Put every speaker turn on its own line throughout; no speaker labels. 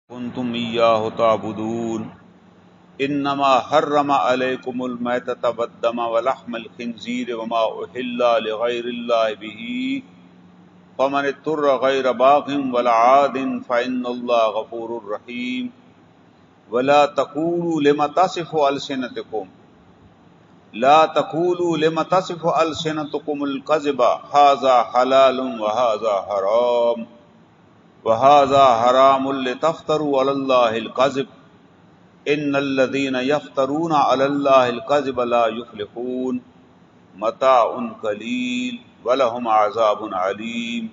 کنتم ایاہ تعبدون انما حرم علیکم المیتۃ والدم ولحم الخنزیر وما اہل لغیر اللہ بہ فمن اضطر غیر باغ ولا عاد فإن اللہ غفور رحیم ولا تقولوا لما تصف ألسنتكم الكذب هذا حلال وهذا حرام وهذا حرام لتفتروا على الله الكذب ان الذين يفترون على الله الكذب لا يفلحون متاع قليل ولهم عذاب علیم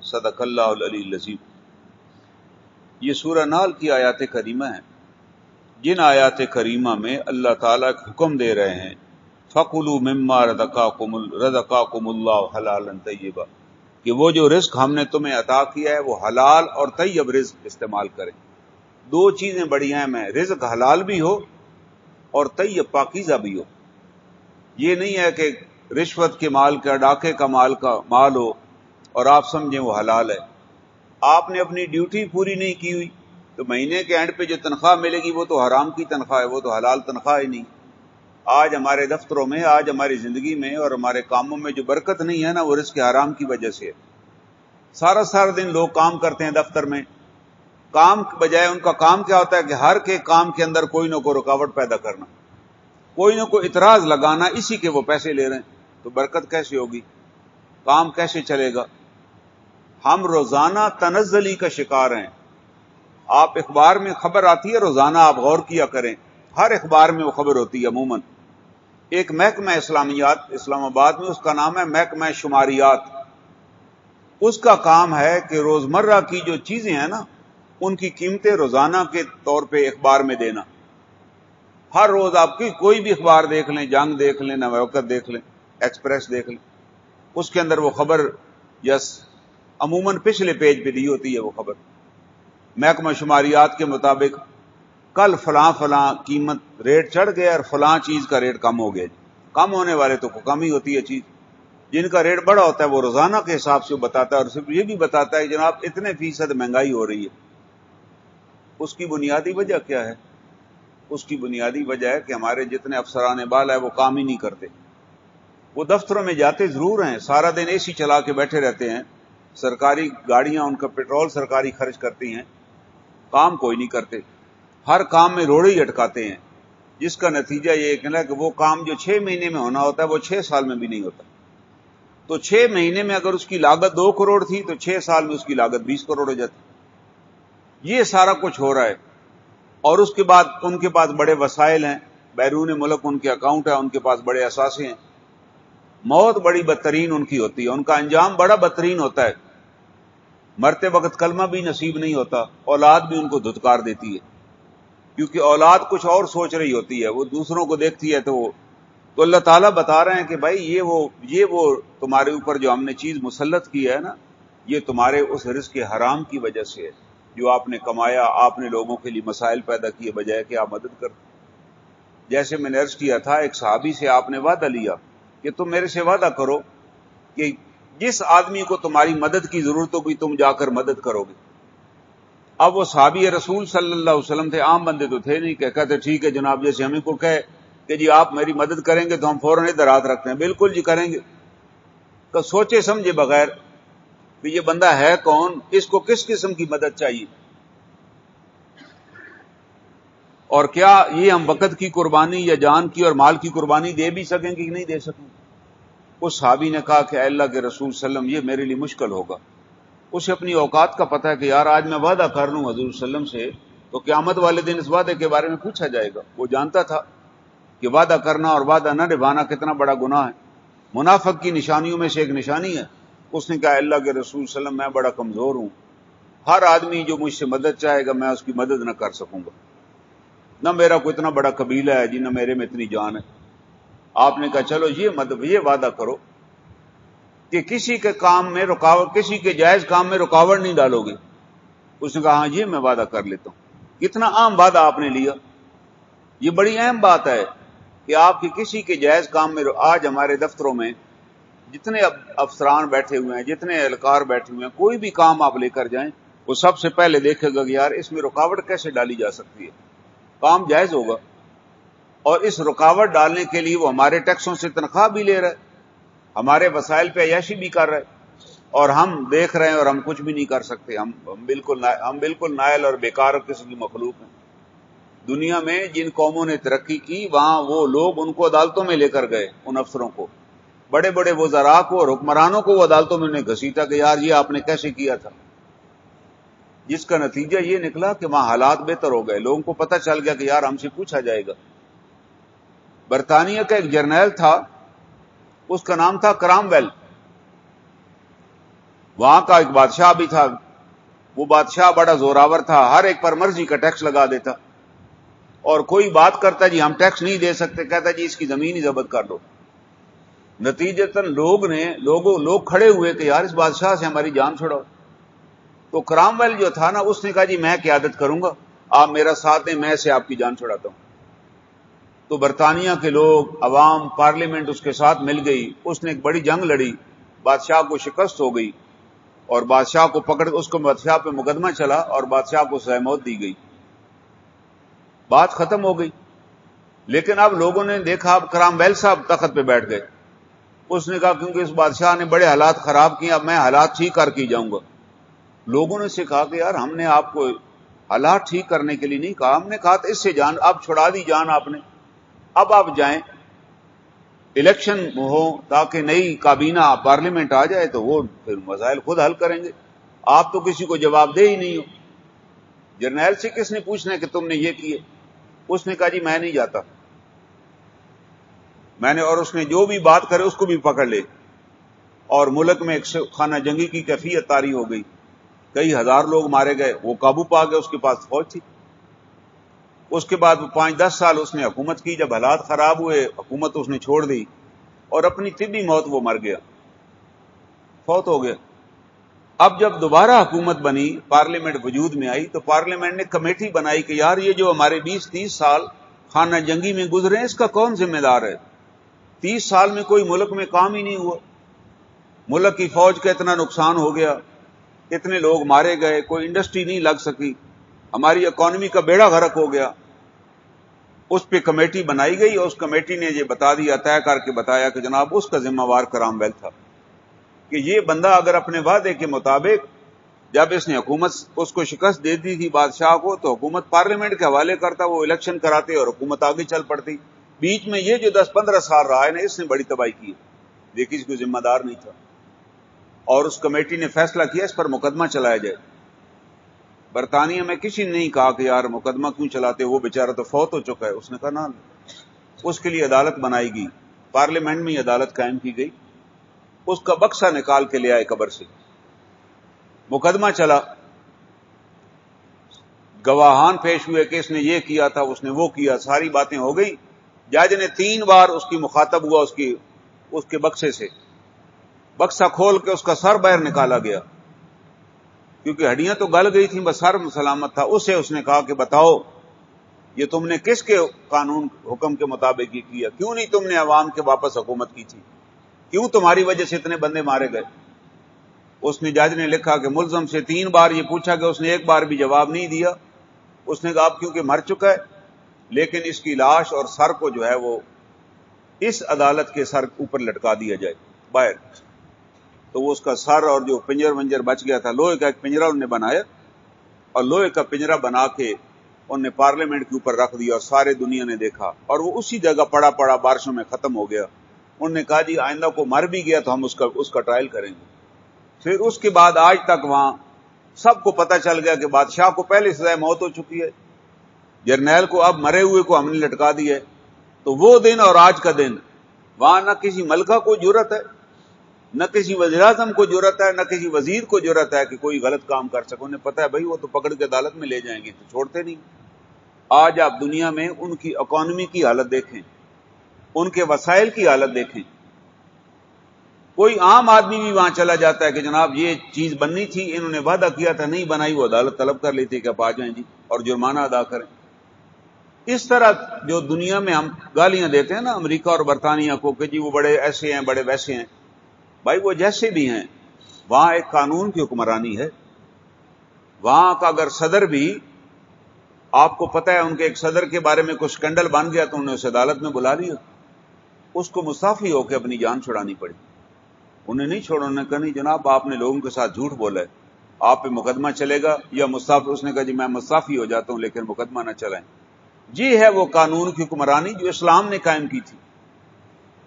صدق اللہ العلی العظیم۔ یہ سورہ نحل کی آیات کریمہ ہیں، جن آیات کریمہ میں اللہ تعالیٰ حکم دے رہے ہیں فَكُلُوا مِمَّا رَزَقَكُمُ اللَّهُ حَلَالًا طَيِّبًا، کہ وہ جو رزق ہم نے تمہیں عطا کیا ہے وہ حلال اور طیب رزق استعمال کریں۔ دو چیزیں بڑی اہم ہیں، رزق حلال بھی ہو اور طیب پاکیزہ بھی ہو۔ یہ نہیں ہے کہ رشوت کے مال کا، ڈاکے کا مال ہو اور آپ سمجھیں وہ حلال ہے۔ آپ نے اپنی ڈیوٹی پوری نہیں کی ہوئی تو مہینے کے اینڈ پہ جو تنخواہ ملے گی وہ تو حرام کی تنخواہ ہے، وہ تو حلال تنخواہ ہی نہیں۔ آج ہمارے دفتروں میں، آج ہماری زندگی میں اور ہمارے کاموں میں جو برکت نہیں ہے نا، وہ رزق حرام کی وجہ سے ہے۔ سارا دن لوگ کام کرتے ہیں دفتر میں، کام کے بجائے ان کا کام کیا ہوتا ہے کہ ہر کے کام کے اندر کوئی نہ کوئی رکاوٹ پیدا کرنا، کوئی نہ کوئی اعتراض لگانا، اسی کے وہ پیسے لے رہے ہیں، تو برکت کیسے ہوگی، کام کیسے چلے گا؟ ہم روزانہ تنزلی کا شکار ہیں۔ آپ اخبار میں خبر آتی ہے روزانہ، آپ غور کیا کریں، ہر اخبار میں وہ خبر ہوتی ہے۔ عموماً ایک محکمہ اسلامیات اسلام آباد میں، اس کا نام ہے محکمہ شماریات۔ اس کا کام ہے کہ روزمرہ کی جو چیزیں ہیں نا، ان کی قیمتیں روزانہ کے طور پہ اخبار میں دینا۔ ہر روز آپ کی کوئی بھی اخبار دیکھ لیں، جنگ دیکھ لیں، نو وقت دیکھ لیں، ایکسپریس دیکھ لیں، اس کے اندر وہ خبر عموماً پچھلے پیج پہ دی ہوتی ہے وہ خبر۔ محکمہ شماریات کے مطابق کل فلاں قیمت ریٹ چڑھ گیا اور فلاں چیز کا ریٹ کم ہو گیا۔ کم ہونے والے تو کم ہی ہوتی ہے چیز، جن کا ریٹ بڑا ہوتا ہے وہ روزانہ کے حساب سے بتاتا ہے، اور صرف یہ بھی بتاتا ہے کہ جناب اتنے فیصد مہنگائی ہو رہی ہے۔ اس کی بنیادی وجہ کیا ہے؟ اس کی بنیادی وجہ ہے کہ ہمارے جتنے افسران بالا ہے وہ کام ہی نہیں کرتے۔ وہ دفتروں میں جاتے ضرور ہیں، سارا دن اے سی چلا کے بیٹھے رہتے ہیں، سرکاری گاڑیاں ان کا پیٹرول سرکاری خرچ کرتی ہیں، کام کوئی نہیں کرتے، ہر کام میں روڑے ہی اٹکاتے ہیں، جس کا نتیجہ یہ نکلا کہ وہ کام جو 6 مہینے میں ہونا ہوتا ہے وہ 6 سال میں بھی نہیں ہوتا۔ تو 6 مہینے میں اگر اس کی لاگت 2 کروڑ تھی تو 6 سال میں اس کی لاگت 20 کروڑ ہو جاتی۔ یہ سارا کچھ ہو رہا ہے، اور اس کے بعد ان کے پاس بڑے وسائل ہیں، بیرون ملک ان کے اکاؤنٹ ہیں، ان کے پاس بڑے اثاثے ہیں۔ موت بڑی بدترین ان کی ہوتی ہے، ان کا انجام بڑا بدترین ہوتا ہے، مرتے وقت کلمہ بھی نصیب نہیں ہوتا، اولاد بھی ان کو دھتکار دیتی ہے، کیونکہ اولاد کچھ اور سوچ رہی ہوتی ہے، وہ دوسروں کو دیکھتی ہے تو اللہ تعالیٰ بتا رہے ہیں کہ بھائی یہ وہ تمہارے اوپر جو ہم نے چیز مسلط کی ہے نا، یہ تمہارے اس رزق حرام کی وجہ سے ہے جو آپ نے کمایا۔ آپ نے لوگوں کے لیے مسائل پیدا کیے بجائے کہ آپ مدد کرتے۔ جیسے میں نے عرض کیا تھا، ایک صحابی سے آپ نے وعدہ لیا کہ تم میرے سے وعدہ کرو کہ جس آدمی کو تمہاری مدد کی ضرورت ہوگی تم جا کر مدد کرو گے۔ اب وہ صحابی رسول صلی اللہ علیہ وسلم تھے، عام بندے تو تھے نہیں، کہ کہتے ٹھیک ہے جناب، جیسے ہمیں کو کہے کہ جی آپ میری مدد کریں گے تو ہم فوراً ادھر ہاتھ رکھتے ہیں، بالکل جی کریں گے۔ تو سوچے سمجھے بغیر کہ یہ بندہ ہے کون، اس کو کس قسم کی مدد چاہیے، اور کیا یہ ہم وقت کی قربانی یا جان کی اور مال کی قربانی دے بھی سکیں گے کہ نہیں دے سکیں گے؟ اس صحابی نے کہا کہ اے اللہ کے رسول صلی اللہ علیہ وسلم، یہ میرے لیے مشکل ہوگا۔ اسے اپنی اوقات کا پتہ ہے کہ یار آج میں وعدہ کر لوں حضور صلی اللہ علیہ وسلم سے تو قیامت والے دن اس وعدے کے بارے میں پوچھا جائے گا۔ وہ جانتا تھا کہ وعدہ کرنا اور وعدہ نہ نبھانا کتنا بڑا گناہ ہے، منافق کی نشانیوں میں سے ایک نشانی ہے۔ اس نے کہا اللہ کے رسول صلی اللہ علیہ وسلم، میں بڑا کمزور ہوں، ہر آدمی جو مجھ سے مدد چاہے گا میں اس کی مدد نہ کر سکوں گا، نہ میرا کوئی اتنا بڑا قبیلہ ہے جی، نہ میرے میں اتنی جان ہے۔ آپ نے کہا چلو یہ وعدہ کرو کہ کسی کے کام میں رکاوٹ، کسی کے جائز کام میں رکاوٹ نہیں ڈالو گے۔ اس نے کہا ہاں جی میں وعدہ کر لیتا ہوں۔ کتنا عام وعدہ آپ نے لیا، یہ بڑی اہم بات ہے کہ آپ کی کسی کے جائز کام میں۔ آج ہمارے دفتروں میں جتنے افسران بیٹھے ہوئے ہیں، جتنے اہلکار بیٹھے ہوئے ہیں، کوئی بھی کام آپ لے کر جائیں، وہ سب سے پہلے دیکھے گا کہ یار اس میں رکاوٹ کیسے ڈالی جا سکتی ہے، کام جائز ہوگا، اور اس رکاوٹ ڈالنے کے لیے وہ ہمارے ٹیکسوں سے تنخواہ بھی لے رہا ہے، ہمارے وسائل پہ عیاشی بھی کر رہا ہے، اور ہم دیکھ رہے ہیں اور ہم کچھ بھی نہیں کر سکتے. ہم بالکل نائل اور بیکار قسم کی مخلوق ہیں. دنیا میں جن قوموں نے ترقی کی وہاں وہ لوگ ان کو عدالتوں میں لے کر گئے، ان افسروں کو، بڑے بڑے وزراء کو اور حکمرانوں کو وہ عدالتوں میں انہیں گھسیٹا کہ یار یہ آپ نے کیسے کیا تھا، جس کا نتیجہ یہ نکلا کہ وہاں حالات بہتر ہو گئے. لوگوں کو پتہ چل گیا کہ یار ہم سے پوچھا جائے گا. برطانیہ کا ایک جرنیل تھا، اس کا نام تھا کرام ویل، وہاں کا ایک بادشاہ بھی تھا. وہ بادشاہ بڑا زوراور تھا، ہر ایک پر مرضی کا ٹیکس لگا دیتا، اور کوئی بات کرتا جی ہم ٹیکس نہیں دے سکتے، کہتا جی اس کی زمین ہی ضبط کر دو. نتیجتاً لوگ کھڑے ہوئے کہ یار اس بادشاہ سے ہماری جان چھڑاؤ. تو کرام ویل جو تھا نا، اس نے کہا جی میں قیادت کروں گا، آپ میرا ساتھ دیں، میں سے آپ کی جان چھڑاتا ہوں. تو برطانیہ کے لوگ، عوام، پارلیمنٹ اس کے ساتھ مل گئی. اس نے ایک بڑی جنگ لڑی، بادشاہ کو شکست ہو گئی، اور بادشاہ کو پکڑ اس کو بادشاہ پہ مقدمہ چلا اور بادشاہ کو سزائے موت دی گئی. بات ختم ہو گئی. لیکن اب لوگوں نے دیکھا اب کرام ویل صاحب تخت پہ بیٹھ گئے. اس نے کہا کیونکہ اس بادشاہ نے بڑے حالات خراب کیے، اب میں حالات ٹھیک کر کے جاؤں گا. لوگوں نے اسے کہا کہ یار ہم نے آپ کو حالات ٹھیک کرنے کے لیے نہیں کہا، ہم نے کہا تھا اس سے جان اب چھڑا دی جان آپ نے، اب آپ جائیں الیکشن ہو تاکہ نئی کابینہ پارلیمنٹ آ جائے تو وہ پھر مسائل خود حل کریں گے، آپ تو کسی کو جواب دے ہی نہیں ہو. جرنیل سے کس نے پوچھنا ہے کہ تم نے یہ کیے؟ اس نے کہا جی میں نہیں جاتا، اور اس نے جو بھی بات کرے اس کو بھی پکڑ لے. اور ملک میں ایک خانہ جنگی کی کیفیت طاری ہو گئی، کئی ہزار لوگ مارے گئے. وہ قابو پا گئے، اس کے پاس فوج تھی. اس کے بعد 5-10 سال اس نے حکومت کی. جب حالات خراب ہوئے حکومت اس نے چھوڑ دی، اور اپنی طبی موت وہ مر گیا، فوت ہو گیا. اب جب دوبارہ حکومت بنی، پارلیمنٹ وجود میں آئی، تو پارلیمنٹ نے کمیٹی بنائی کہ یار یہ جو ہمارے 20-30 سال خانہ جنگی میں گزرے اس کا کون ذمہ دار ہے؟ 30 سال میں کوئی ملک میں کام ہی نہیں ہوا، ملک کی فوج کا اتنا نقصان ہو گیا، اتنے لوگ مارے گئے، کوئی انڈسٹری نہیں لگ سکی، ہماری اکانومی کا بیڑا غرق ہو گیا. اس پہ کمیٹی بنائی گئی، اور اس کمیٹی نے یہ بتا دیا، طے کر کے بتایا کہ جناب اس کا ذمہ وار کرام ویل تھا، کہ یہ بندہ اگر اپنے وعدے کے مطابق جب اس نے حکومت اس کو شکست دے دی تھی بادشاہ کو، تو حکومت پارلیمنٹ کے حوالے کرتا، وہ الیکشن کراتے اور حکومت آگے چل پڑتی. بیچ میں یہ جو 10-15 سال رہا ہے نا، اس نے بڑی تباہی کی، یہ کسی کو ذمہ دار نہیں تھا. اور اس کمیٹی نے فیصلہ کیا اس پر مقدمہ چلایا جائے. برطانیہ میں کسی نے نہیں کہا کہ یار مقدمہ کیوں چلاتے، وہ بیچارہ تو فوت ہو چکا ہے. اس نے کہا نا، اس کے لیے عدالت بنائی گئی، پارلیمنٹ میں عدالت قائم کی گئی. اس کا بکسا نکال کے لے آئے قبر سے، مقدمہ چلا، گواہان پیش ہوئے کہ اس نے یہ کیا تھا، اس نے وہ کیا، ساری باتیں ہو گئی. جج نے 3 بار اس کی مخاطب ہوا، اس کے بکسے سے، بکسا کھول کے اس کا سر باہر نکالا گیا، کیونکہ ہڈیاں تو گل گئی تھیں، بس سر سلامت تھا. اس نے کہا کہ بتاؤ یہ تم نے کس کے قانون حکم کے مطابق یہ کیا؟ کیوں نہیں تم نے عوام کے واپس حکومت کی تھی؟ کیوں تمہاری وجہ سے اتنے بندے مارے گئے؟ اس نے جج نے لکھا کہ ملزم سے 3 بار یہ پوچھا کہ اس نے 1 بار بھی جواب نہیں دیا. اس نے کہا اب کیونکہ مر چکا ہے، لیکن اس کی لاش اور سر کو جو ہے وہ اس عدالت کے سر اوپر لٹکا دیا جائے باہر. تو وہ اس کا سر اور جو پنجر ونجر بچ گیا تھا، لوہے کا ایک پنجرا انہوں نے بنایا، اور لوہے کا پنجرا بنا کے انہوں نے پارلیمنٹ کے اوپر رکھ دیا، اور سارے دنیا نے دیکھا، اور وہ اسی جگہ پڑا بارشوں میں ختم ہو گیا. انہوں نے کہا جی آئندہ کو مر بھی گیا تو ہم اس کا ٹرائل کریں گے. پھر اس کے بعد آج تک وہاں سب کو پتہ چل گیا کہ بادشاہ کو پہلے سزائے موت ہو چکی ہے، جرنیل کو اب مرے ہوئے کو ہم نے لٹکا دیا ہے. تو وہ دن اور آج کا دن، وہاں نہ کسی ملکہ کو جرأت ہے، نہ کسی وزیر اعظم کو جرأت ہے، نہ کسی وزیر کو جرأت ہے کہ کوئی غلط کام کر سکے. انہیں پتہ ہے بھائی وہ تو پکڑ کے عدالت میں لے جائیں گے، تو چھوڑتے نہیں. آج آپ دنیا میں ان کی اکانومی کی حالت دیکھیں، ان کے وسائل کی حالت دیکھیں. کوئی عام آدمی بھی وہاں چلا جاتا ہے کہ جناب یہ چیز بننی تھی، انہوں نے وعدہ کیا تھا نہیں بنائی، وہ عدالت طلب کر لیتی کہ آپ آ جائیں جی اور جرمانہ ادا کریں. اس طرح جو دنیا میں ہم گالیاں دیتے ہیں نا امریکہ اور برطانیہ کو کہ جی وہ بڑے ایسے ہیں، بڑے ویسے ہیں، بھائی وہ جیسے بھی ہیں، وہاں ایک قانون کی حکمرانی ہے. وہاں کا اگر صدر بھی، آپ کو پتہ ہے ان کے ایک صدر کے بارے میں کچھ اسکینڈل بن گیا تو انہوں نے اسے عدالت میں بلا لیا، اس کو مستعفی ہو کے اپنی جان چھڑانی پڑی. انہیں نہیں چھوڑا، انہوں نے کہا نہیں جناب آپ نے لوگوں کے ساتھ جھوٹ بولا ہے، آپ پہ مقدمہ چلے گا یا مستعفی. اس نے کہا جی میں مستعفی ہو جاتا ہوں لیکن مقدمہ نہ چلائیں. یہ ہے وہ قانون کی حکمرانی جو اسلام نے قائم کی تھی،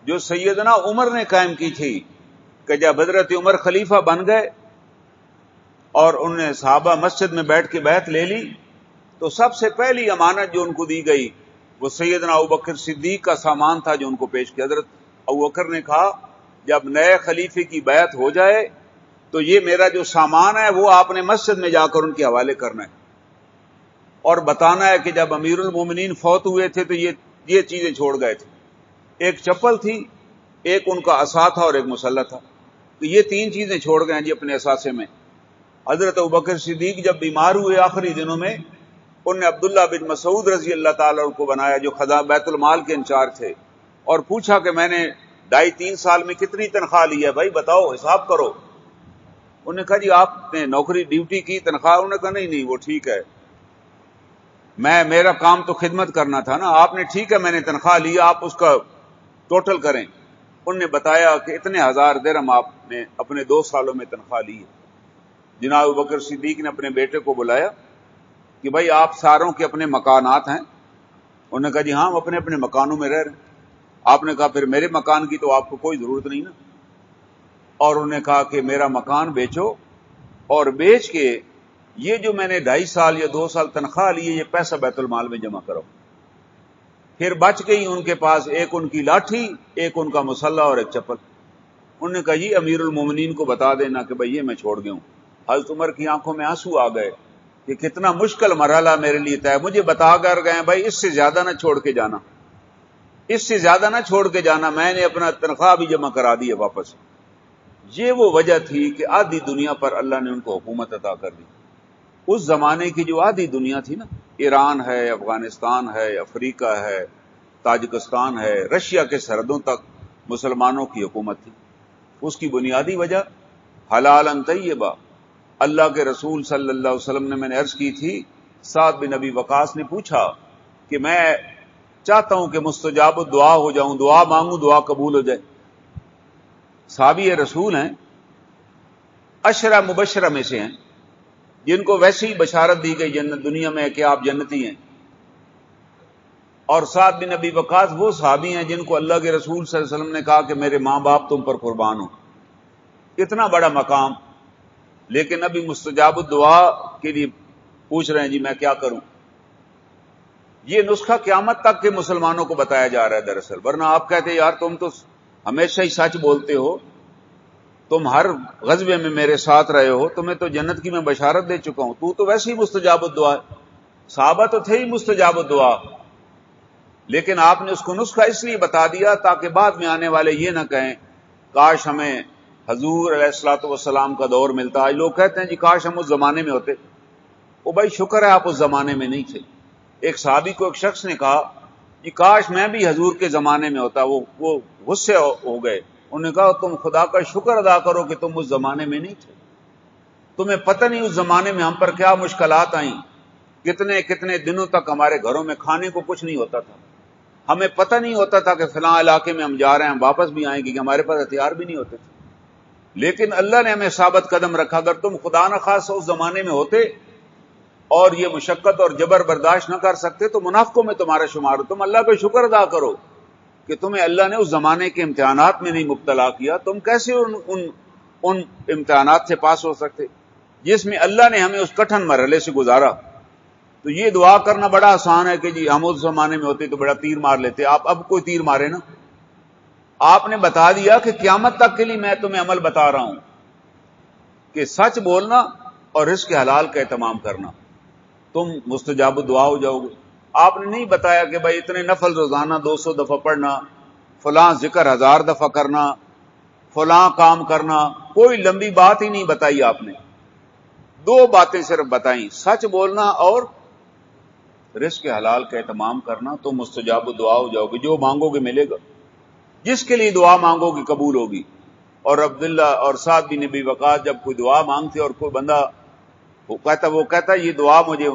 جو سیدنا عمر نے قائم کی تھی، کہ جب حضرت عمر خلیفہ بن گئے اور انہوں نے صحابہ مسجد میں بیٹھ کے بیعت لے لی تو سب سے پہلی امانت جو ان کو دی گئی وہ سیدنا ابوبکر صدیق کا سامان تھا جو ان کو پیش کیا. حضرت ابوبکر نے کہا جب نئے خلیفے کی بیعت ہو جائے تو یہ میرا جو سامان ہے وہ آپ نے مسجد میں جا کر ان کے حوالے کرنا ہے اور بتانا ہے کہ جب امیر المومنین فوت ہوئے تھے تو یہ چیزیں چھوڑ گئے تھے. ایک چپل تھی، ایک ان کا عصا تھا اور ایک مسلح تھا. تو یہ تین چیزیں چھوڑ گئے ہیں جی اپنے اثاثے میں. حضرت ابوبکر صدیق جب بیمار ہوئے آخری دنوں میں، انہوں نے عبداللہ بن مسعود رضی اللہ تعالیٰ عنہ کو بنایا جو بیت المال کے انچارج تھے، اور پوچھا کہ میں نے 2.5-3 سال میں کتنی تنخواہ لی ہے بھائی بتاؤ حساب کرو. انہوں نے کہا جی آپ نے نوکری ڈیوٹی کی تنخواہ. انہوں نے کہا نہیں وہ ٹھیک ہے، میرا کام تو خدمت کرنا تھا نا. آپ نے ٹھیک ہے میں نے تنخواہ لی، آپ اس کا ٹوٹل کریں. انہوں نے بتایا کہ اتنے 1000 درہم آپ نے اپنے 2 سالوں میں تنخواہ لی ہے. جناب ابوبکر صدیق نے اپنے بیٹے کو بلایا کہ بھائی آپ ساروں کے اپنے مکانات ہیں؟ انہوں نے کہا جی ہاں ہم اپنے اپنے مکانوں میں رہ رہے ہیں. آپ نے کہا پھر میرے مکان کی تو آپ کو کوئی ضرورت نہیں نا. اور انہوں نے کہا کہ میرا مکان بیچو اور بیچ کے یہ جو میں نے 2.5 سال یا 2 سال تنخواہ لی ہے یہ پیسہ بیت المال میں جمع کرو. پھر بچ گئی ان کے پاس ایک ان کی لاٹھی، ایک ان کا مسلح اور ایک چپل. انہوں نے کہا جی امیر المومنین کو بتا دینا کہ بھئی یہ میں چھوڑ گیا ہوں. حضرت عمر کی آنکھوں میں آنسو آ گئے کہ کتنا مشکل مرحلہ میرے لیے طے. مجھے بتا کر گئے بھائی اس سے زیادہ نہ چھوڑ کے جانا، اس سے زیادہ نہ چھوڑ کے جانا. میں نے اپنا تنخواہ بھی جمع کرا دی ہے واپس. یہ وہ وجہ تھی کہ آدھی دنیا پر اللہ نے ان کو حکومت عطا کر دی. اس زمانے کی جو آدھی دنیا تھی نا، ایران ہے، افغانستان ہے، افریقہ ہے، تاجکستان ہے، رشیا کے سرحدوں تک مسلمانوں کی حکومت تھی. اس کی بنیادی وجہ حلالا طیبہ. اللہ کے رسول صلی اللہ علیہ وسلم نے، میں نے عرض کی تھی، سعد بن ابی وقاص نے پوچھا کہ میں چاہتا ہوں کہ مستجاب الدعا ہو جاؤں، دعا مانگوں دعا قبول ہو جائے. صحابی رسول ہیں، 10 مبشرہ میں سے ہیں جن کو ویسی ہی بشارت دی گئی جنت دنیا میں کہ آپ جنتی ہیں. اور سعد بن ابی وقاص وہ صحابی ہیں جن کو اللہ کے رسول صلی اللہ علیہ وسلم نے کہا کہ میرے ماں باپ تم پر قربان ہو. اتنا بڑا مقام، لیکن ابھی مستجاب الدعا کے لیے پوچھ رہے ہیں جی میں کیا کروں. یہ نسخہ قیامت تک کے مسلمانوں کو بتایا جا رہا ہے دراصل. ورنہ آپ کہتے یار تم تو ہمیشہ ہی سچ بولتے ہو، تم ہر غزوے میں میرے ساتھ رہے ہو، تمہیں تو جنت کی میں بشارت دے چکا ہوں، تو ویسے ہی مستجاب الدعا ہے. صحابہ تو تھے ہی مستجاب الدعا، لیکن آپ نے اس کو نسخہ اس لیے بتا دیا تاکہ بعد میں آنے والے یہ نہ کہیں کاش ہمیں حضور علیہ الصلوۃ والسلام کا دور ملتا. آج لوگ کہتے ہیں جی کاش ہم اس زمانے میں ہوتے. وہ بھائی شکر ہے آپ اس زمانے میں نہیں تھے. ایک صحابی کو ایک شخص نے کہا جی کاش میں بھی حضور کے زمانے میں ہوتا. وہ غصے ہو گئے. انہوں نے کہا تم خدا کا شکر ادا کرو کہ تم اس زمانے میں نہیں تھے. تمہیں پتہ نہیں اس زمانے میں ہم پر کیا مشکلات آئیں. کتنے کتنے دنوں تک ہمارے گھروں میں کھانے کو کچھ نہیں ہوتا تھا. ہمیں پتہ نہیں ہوتا تھا کہ فلاں علاقے میں ہم جا رہے ہیں، ہم واپس بھی آئیں گے، کہ ہمارے پاس ہتھیار بھی نہیں ہوتے تھے. لیکن اللہ نے ہمیں ثابت قدم رکھا. اگر تم خدا نخواستہ اس زمانے میں ہوتے اور یہ مشقت اور جبر برداشت نہ کر سکتے تو منافقوں میں تمہارا شمار ہو. تم اللہ کا شکر ادا کرو کہ تمہیں اللہ نے اس زمانے کے امتحانات میں نہیں مبتلا کیا. تم کیسے ان امتحانات سے پاس ہو سکتے جس میں اللہ نے ہمیں اس کٹھن مرحلے سے گزارا. تو یہ دعا کرنا بڑا آسان ہے کہ جی ہم اس زمانے میں ہوتے تو بڑا تیر مار لیتے. آپ اب کوئی تیر مارے نا. آپ نے بتا دیا کہ قیامت تک کے لیے میں تمہیں عمل بتا رہا ہوں کہ سچ بولنا اور رزق حلال کا اہتمام کرنا، تم مستجاب دعا ہو جاؤ گے. آپ نے نہیں بتایا کہ بھائی اتنے نفل روزانہ 200 دفعہ پڑھنا، فلاں ذکر 1000 دفعہ کرنا، فلاں کام کرنا. کوئی لمبی بات ہی نہیں بتائی. آپ نے 2 باتیں صرف بتائیں، سچ بولنا اور رزق حلال کا اہتمام کرنا. تم مستجاب دعا ہو جاؤ گے. جو مانگو گے ملے گا، جس کے لیے دعا مانگو گی قبول ہوگی. اور عبداللہ اور سعد بن ابی وقاص جب کوئی دعا مانگتے اور کوئی بندہ وہ کہتا یہ دعا مجھے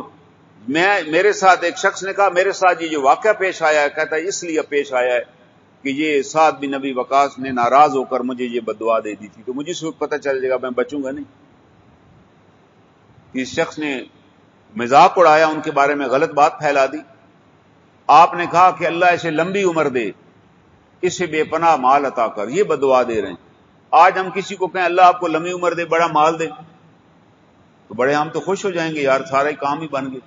میرے ساتھ ایک شخص نے کہا میرے ساتھ یہ جو واقعہ پیش آیا ہے، کہتا ہے اس لیے پیش آیا ہے کہ یہ سعد بن نبی وقاص نے ناراض ہو کر مجھے یہ بددعا دے دی تھی، تو مجھے اس وقت پتہ چل جائے گا میں بچوں گا نہیں۔ اس شخص نے مذاق اڑایا، ان کے بارے میں غلط بات پھیلا دی۔ آپ نے کہا کہ اللہ اسے لمبی عمر دے، اسے بے پناہ مال عطا کر، یہ بددعا دے رہے ہیں۔ آج ہم کسی کو کہیں اللہ آپ کو لمبی عمر دے، بڑا مال دے، تو بڑے ہم تو خوش ہو جائیں گے، یار سارے کام ہی بن گئے۔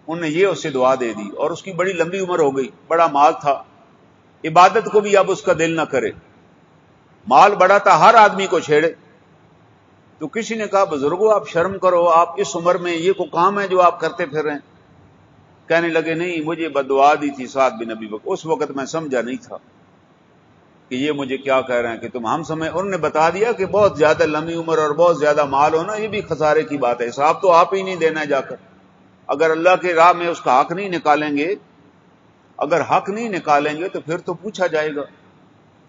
انہوں نے یہ اسے دعا دے دی اور اس کی بڑی لمبی عمر ہو گئی، بڑا مال تھا، عبادت کو بھی اب اس کا دل نہ کرے، مال بڑا تھا، ہر آدمی کو چھیڑے۔ تو کسی نے کہا بزرگوں آپ شرم کرو، آپ اس عمر میں یہ کو کام ہے جو آپ کرتے پھر رہے ہیں؟ کہنے لگے نہیں، مجھے بددعا دی تھی سعد بن نبی وقاص، اس وقت میں سمجھا نہیں تھا کہ یہ مجھے کیا کہہ رہے ہیں کہ تم ہم سمجھ۔ انہوں نے بتا دیا کہ بہت زیادہ لمبی عمر اور بہت زیادہ مال ہونا یہ بھی خسارے کی بات ہے، حساب تو آپ ہی نہیں دینا جا کر۔ اگر اللہ کے راہ میں اس کا حق نہیں نکالیں گے، اگر حق نہیں نکالیں گے تو پھر تو پوچھا جائے گا،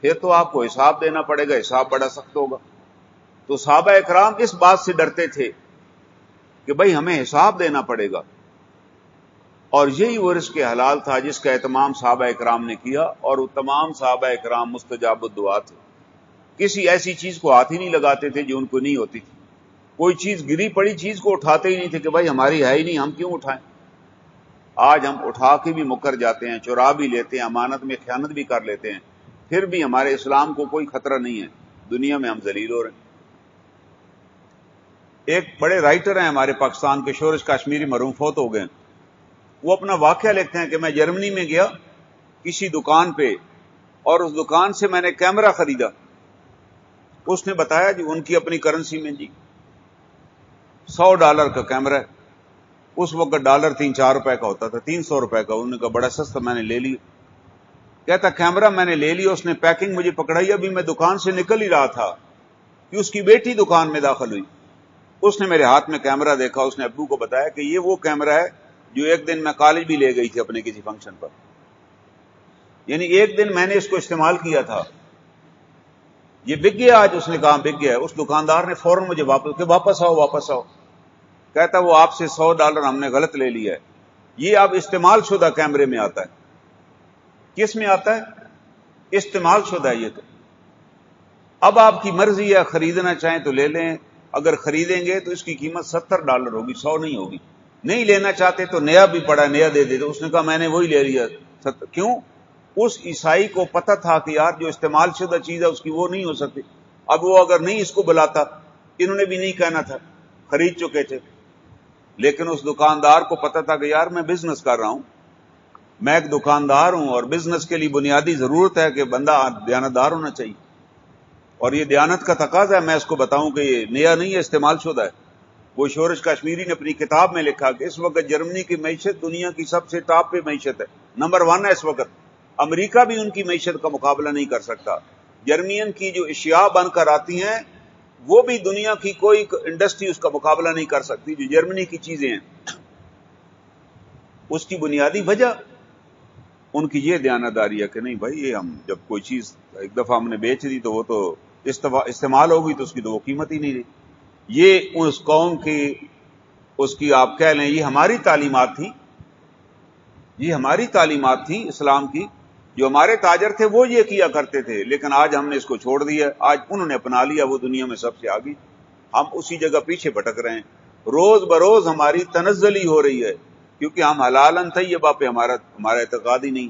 پھر تو آپ کو حساب دینا پڑے گا، حساب بڑا سخت ہوگا۔ تو صحابہ اکرام اس بات سے ڈرتے تھے کہ بھئی ہمیں حساب دینا پڑے گا، اور یہی وہ رزق حلال تھا جس کا اہتمام صحابہ اکرام نے کیا، اور وہ تمام صحابہ اکرام مستجاب الدعا تھے، کسی ایسی چیز کو ہاتھ ہی نہیں لگاتے تھے جو ان کو نہیں ہوتی تھی، کوئی چیز گری پڑی چیز کو اٹھاتے ہی نہیں تھے کہ بھائی ہماری ہے ہی نہیں ہم کیوں اٹھائیں۔ آج ہم اٹھا کے بھی مکر جاتے ہیں، چرا بھی لیتے ہیں، امانت میں خیانت بھی کر لیتے ہیں، پھر بھی ہمارے اسلام کو کوئی خطرہ نہیں ہے، دنیا میں ہم ذلیل ہو رہے ہیں۔ ایک بڑے رائٹر ہیں ہمارے پاکستان کے، شورش کشمیری، مرحوم فوت ہو گئے، وہ اپنا واقعہ لکھتے ہیں کہ میں جرمنی میں گیا کسی دکان پہ، اور اس دکان سے میں نے کیمرہ خریدا۔ اس نے بتایا جی ان کی اپنی کرنسی میں جی $100 کا کیمرہ ہے، اس وقت ڈالر 3-4 روپے کا ہوتا تھا، 300 روپے کا۔ انہوں نے کہا بڑا سستا، میں نے لے لیا۔ کہتا کیمرہ میں نے لے لیا، اس نے پیکنگ مجھے پکڑائی، ابھی میں دکان سے نکل ہی رہا تھا کہ اس کی بیٹی دکان میں داخل ہوئی، اس نے میرے ہاتھ میں کیمرہ دیکھا، اس نے ابو کو بتایا کہ یہ وہ کیمرہ ہے جو ایک دن میں کالج بھی لے گئی تھی اپنے کسی فنکشن پر، یعنی ایک دن میں نے اس کو استعمال کیا تھا، یہ بک گیا آج۔ اس نے کہا بک گیا۔ اس دکاندار نے فوراً مجھے واپس آؤ واپس آؤ۔ کہتا وہ آپ سے $100 ہم نے غلط لے لیا ہے، یہ اب استعمال شدہ کیمرے میں آتا ہے۔ کس میں آتا ہے؟ استعمال شدہ ہے یہ تو۔ اب آپ کی مرضی ہے، خریدنا چاہیں تو لے لیں، اگر خریدیں گے تو اس کی قیمت $70 ہوگی، 100 نہیں ہوگی۔ نہیں لینا چاہتے تو نیا بھی پڑا، نیا دے دے۔ اس نے کہا میں نے وہی لے لیا 70۔ کیوں؟ اس عیسائی کو پتہ تھا کہ یار جو استعمال شدہ چیز ہے اس کی وہ نہیں ہو سکتی۔ اب وہ اگر نہیں اس کو بلاتا، انہوں نے بھی نہیں کہنا تھا، خرید چکے تھے۔ لیکن اس دکاندار کو پتہ تھا کہ یار میں بزنس کر رہا ہوں، میں ایک دکاندار ہوں، اور بزنس کے لیے بنیادی ضرورت ہے کہ بندہ دیانتدار ہونا چاہیے، اور یہ دیانت کا تقاضا ہے میں اس کو بتاؤں کہ یہ نیا نہیں ہے، استعمال شدہ ہے۔ وہ شورش کشمیری نے اپنی کتاب میں لکھا کہ اس وقت جرمنی کی معیشت دنیا کی سب سے ٹاپ پہ معیشت ہے، نمبر 1 ہے اس وقت۔ امریکہ بھی ان کی معیشت کا مقابلہ نہیں کر سکتا۔ جرمین کی جو اشیاء بن کر آتی ہیں وہ بھی دنیا کی کوئی انڈسٹری اس کا مقابلہ نہیں کر سکتی، جو جرمنی کی چیزیں ہیں۔ اس کی بنیادی وجہ ان کی یہ دیانتداری ہے کہ نہیں بھائی یہ ہم جب کوئی چیز ایک دفعہ ہم نے بیچ دی تو وہ تو استعمال ہوگی تو اس کی تو وہ قیمت ہی نہیں رہی۔ یہ اس قوم کی، اس کی آپ کہہ لیں یہ ہماری تعلیمات تھی، یہ ہماری تعلیمات تھی اسلام کی۔ جو ہمارے تاجر تھے وہ یہ کیا کرتے تھے، لیکن آج ہم نے اس کو چھوڑ دیا، آج انہوں نے اپنا لیا، وہ دنیا میں سب سے آگے، ہم اسی جگہ پیچھے بھٹک رہے ہیں۔ روز بروز ہماری تنزلی ہو رہی ہے، کیونکہ ہم حلالن طیبہ پہ ہمارا اعتقاد ہی نہیں۔